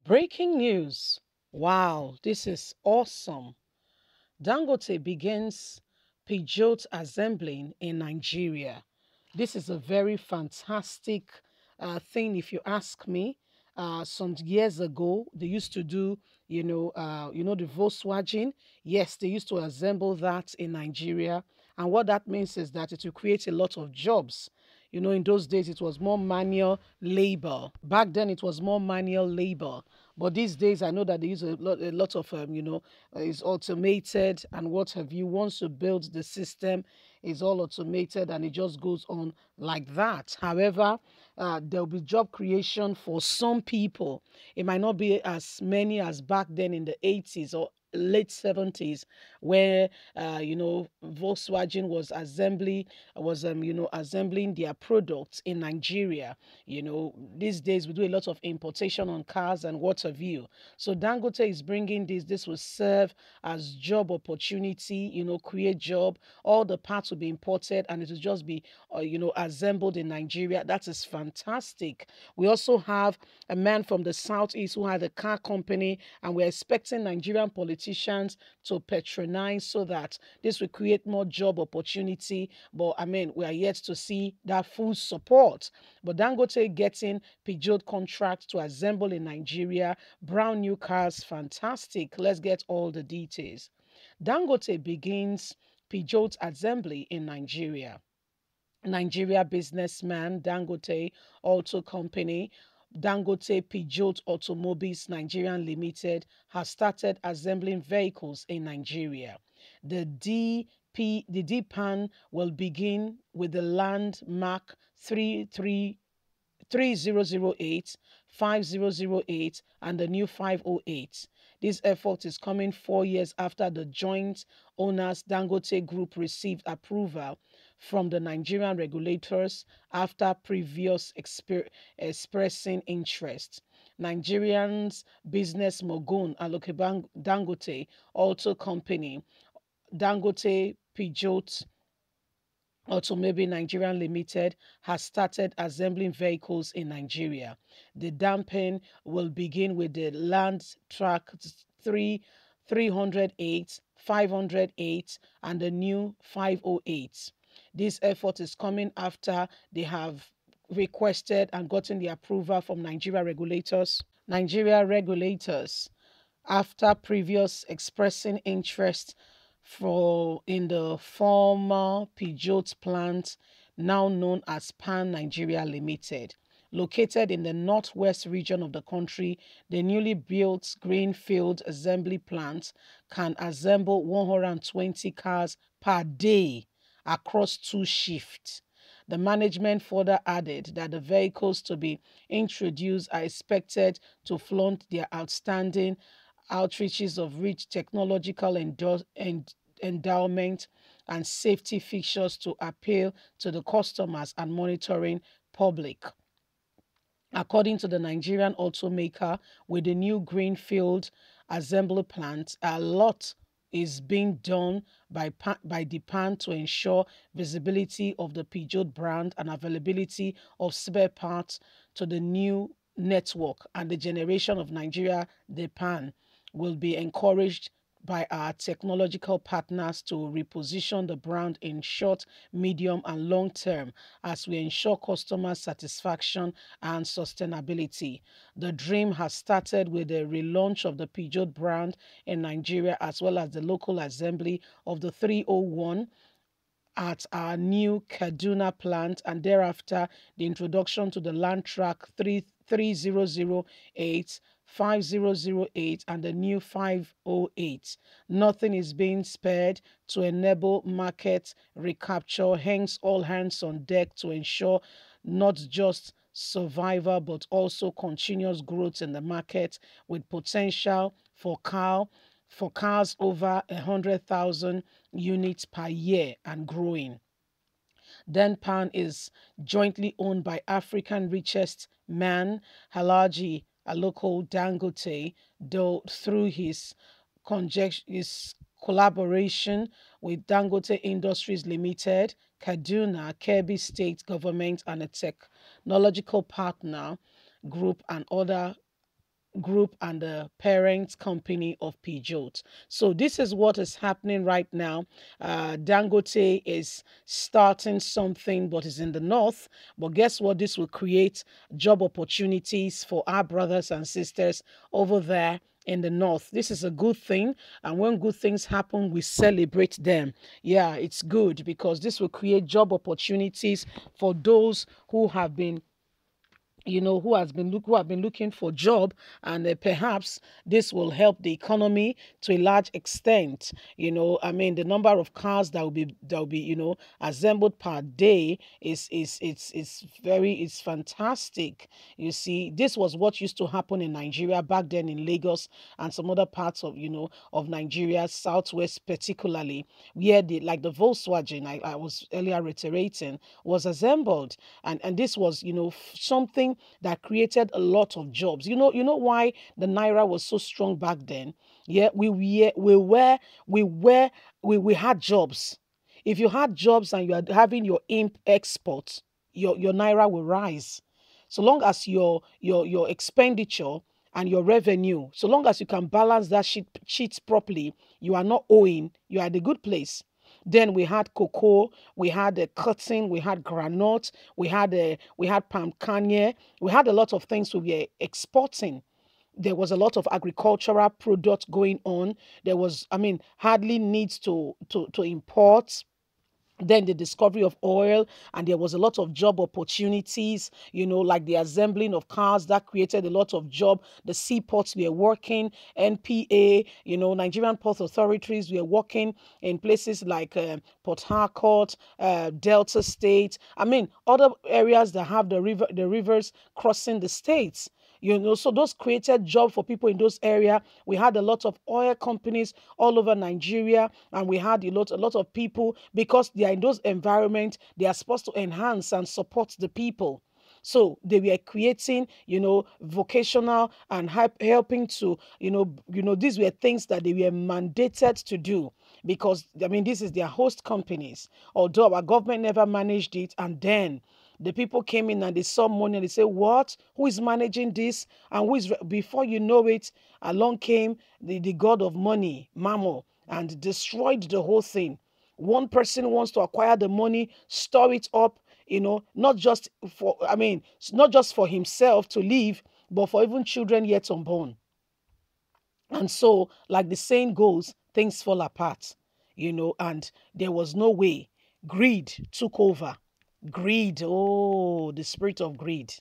Breaking news. Wow, this is awesome. Dangote begins Peugeot assembling in Nigeria. This is a very fantastic thing, if you ask me. Some years ago, they used to do, the Volkswagen. Yes, they used to assemble that in Nigeria, and what that means is that it will create a lot of jobs. In those days, it was more manual labor. Back then, it was more manual labor. But these days, I know that they use a lot of, it's automated and what have you. Once you build the system, it's all automated and it just goes on like that. However, there'll be job creation for some people. It might not be as many as back then in the 80s or late 70s, where Volkswagen was assembling their products in Nigeria. These days we do a lot of importation on cars and what have you. So Dangote is bringing this will serve as job opportunity, create job. All the parts will be imported and it will just be assembled in Nigeria. That is fantastic. We also have a man from the southeast who had a car company, and we're expecting Nigerian politicians to patronize so that this will create more job opportunity. But I mean, we are yet to see that full support. But Dangote getting Peugeot contract to assemble in Nigeria, brand new cars, fantastic. Let's get all the details. Dangote begins Peugeot assembly in Nigeria. Nigeria businessman Dangote Auto Company, Dangote Peugeot Automobiles Nigerian Limited, has started assembling vehicles in Nigeria. The DPAN will begin with the landmark 3008, 5008, and the new 508. This effort is coming 4 years after the joint owners Dangote Group received approval from the Nigerian regulators after previous expressing interest. Nigerians business mogul Aloke Dangote Auto Company, Dangote Peugeot Automobile Nigerian Limited, has started assembling vehicles in Nigeria. The damping will begin with the Land Track 308, 508, and the new 508. This effort is coming after they have requested and gotten the approval from Nigeria regulators after previous expressing interest for in the former Peugeot plant, now known as Pan Nigeria Limited. Located in the northwest region of the country, the newly built greenfield assembly plant can assemble 120 cars per day across 2 shifts. The management further added that the vehicles to be introduced are expected to flaunt their outstanding outreaches of rich technological endowment and safety features to appeal to the customers and monitoring public. According to the Nigerian automaker, with the new greenfield assembly plant, a lot is being done by Japan to ensure visibility of the Peugeot brand and availability of spare parts to the new network, and the generation of Nigeria Japan will be encouraged by our technological partners to reposition the brand in short, medium, and long term as we ensure customer satisfaction and sustainability. The dream has started with the relaunch of the Peugeot brand in Nigeria, as well as the local assembly of the 301 at our new Kaduna plant, and thereafter the introduction to the Land Track 3008, 5008, and the new 508. Nothing is being spared to enable market recapture, hence all hands on deck to ensure not just survival but also continuous growth in the market, with potential for cars over 100,000 units per year and growing. Denpan is jointly owned by African richest man Halaji Aloko Dangote, though through his collaboration with Dangote Industries Limited, Kaduna, Kebbi State Government, and a technological partner group and other Group and the parent company of Peugeot. So this is what is happening right now. Dangote is starting something, but is in the north. But guess what? This will create job opportunities for our brothers and sisters over there in the north. This is a good thing, and when good things happen, we celebrate them. Yeah, it's good because this will create job opportunities for those who have been, who have been looking for job, and perhaps this will help the economy to a large extent. I mean, the number of cars that will be assembled per day is fantastic. You see, this was what used to happen in Nigeria back then, in Lagos and some other parts of Nigeria, southwest particularly, where the Volkswagen I was earlier reiterating was assembled. And this was something that created a lot of jobs. You know why the naira was so strong back then? Yeah, we had jobs. If you had jobs and you are having your export, your naira will rise. So long as your expenditure and your revenue, so long as you can balance that sheet properly, you are not owing, you are at a good place. Then we had cocoa, we had cotton, we had granite, we had palm kernel, we had a lot of things we were exporting. There was a lot of agricultural product going on. There was, I mean, hardly needs to import. Then the discovery of oil, and there was a lot of job opportunities, like the assembling of cars that created a lot of job. The seaports were working, NPA, Nigerian port authorities were working in places like Port Harcourt, Delta State. I mean, other areas that have the rivers crossing the states. So those created job for people in those area. We had a lot of oil companies all over Nigeria, and we had a lot of people, because they are in those environments. They are supposed to enhance and support the people. So they were creating, vocational and helping to, these were things that they were mandated to do, because I mean, this is their host companies. Although our government never managed it, and then the people came in and they saw money and they said, what? Who is managing this? And before you know it, along came the god of money, Mamo, and destroyed the whole thing. One person wants to acquire the money, store it up, not just not just for himself to live, but for even children yet unborn. And so, like the saying goes, things fall apart, and there was no way. Greed took over. Greed, oh, the spirit of greed.